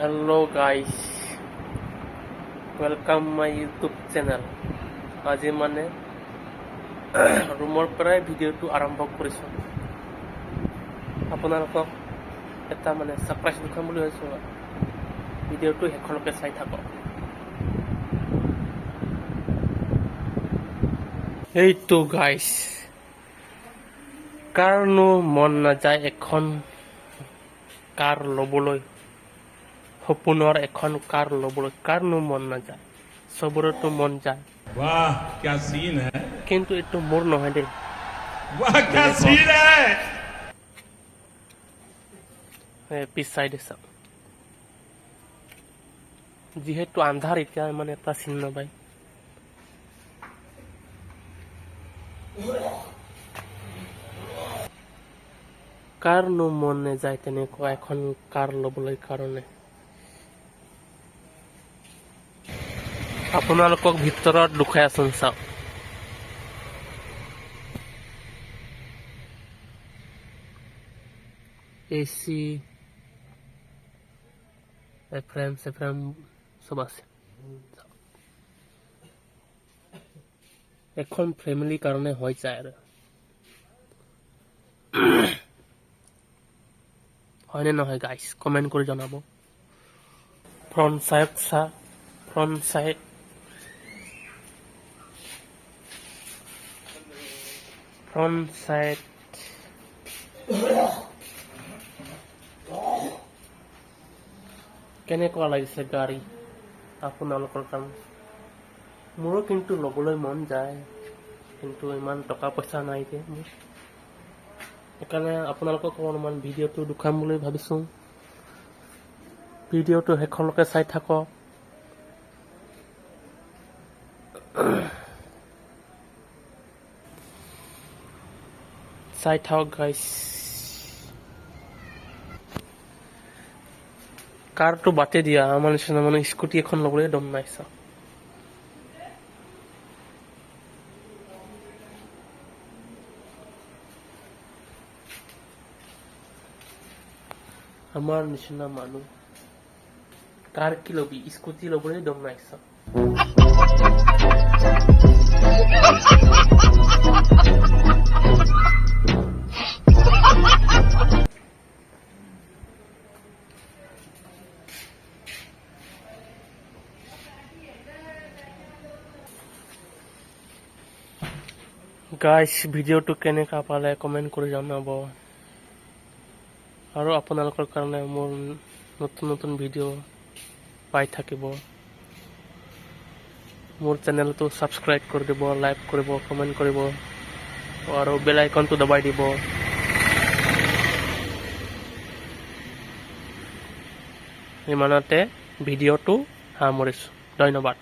Hello guys, welcome my YouTube channel. আজি মানে ৰুমৰ পৰাই ভিডিঅ'টো আৰম্ভ কৰিছোঁ। আপোনালোকক এটা মানে সাৰপ্ৰাইজ দেখাম বুলি ভাবিছোঁ। ভিডিঅ'টো শেষলৈকে চাই থাকক। এইটো গাইজ, কাৰনো মন নাযায় এখন কাৰ ল'বলৈ, সপোনৰ এখন কাৰ ল'বলৈ কাৰনো মন নাযায়, চবৰেতো মন যায়। वाह क्या सीन है, কিন্তু এইটো মোৰ নহয় দেই। वाह क्या सीन है। পিছ চাইডে চাওক, যিহেতু আন্ধাৰ এতিয়া মানে এটা চিন নাপায়। কাৰনো মন নাযায় তেনেকুৱা এখন কাৰ ল'বলৈ কাৰণে। আপোনালোকক ভিতৰত লুকাই আছোন চাওক। এচি এফ্ৰেম চব আছে। এখন ফেমিলিৰ কাৰণে হৈ যায় আৰু হয়নে নহয় গাইজ, কমেণ্ট কৰি জনাব। ফ্ৰণ্ট চাইড ফ্ৰণ্ট চাইড কেনেকুৱা লাগিছে গাড়ী আপোনালোকৰ কাৰণে? মোৰো কিন্তু ল'বলৈ মন যায়, কিন্তু ইমান টকা পইচা নাই যে মোৰ। সেইকাৰণে আপোনালোকক অলপমান ভিডিঅ'টো দেখাম বুলি ভাবিছোঁ। ভিডিঅ'টো শেষলৈকে চাই থাকক। চাই থাকক গাইজ। কাৰটো বাটে দিয়া, আমাৰ নিচিনা মানে স্কুটি এখন ল'বলৈ দম নাই চাওক। আমাৰ নিচিনা মানুহ কাৰ কি ল'বি, স্কুটি ল'বলৈ দম নাই চাওক। গাইজ, ভিডিঅ'টো কেনেকুৱা পালে কমেণ্ট কৰি জনাব। আৰু আপোনালোকৰ কাৰণে মোৰ নতুন নতুন ভিডিঅ' পাই থাকিব। মোৰ চেনেলটো ছাবস্ক্ৰাইব কৰি দিব, লাইক কৰিব, কমেণ্ট কৰিব আৰু বেল আইকনটো দবাই দিব। ইমানতে ভিডিঅ'টো সামৰিছোঁ। ধন্যবাদ।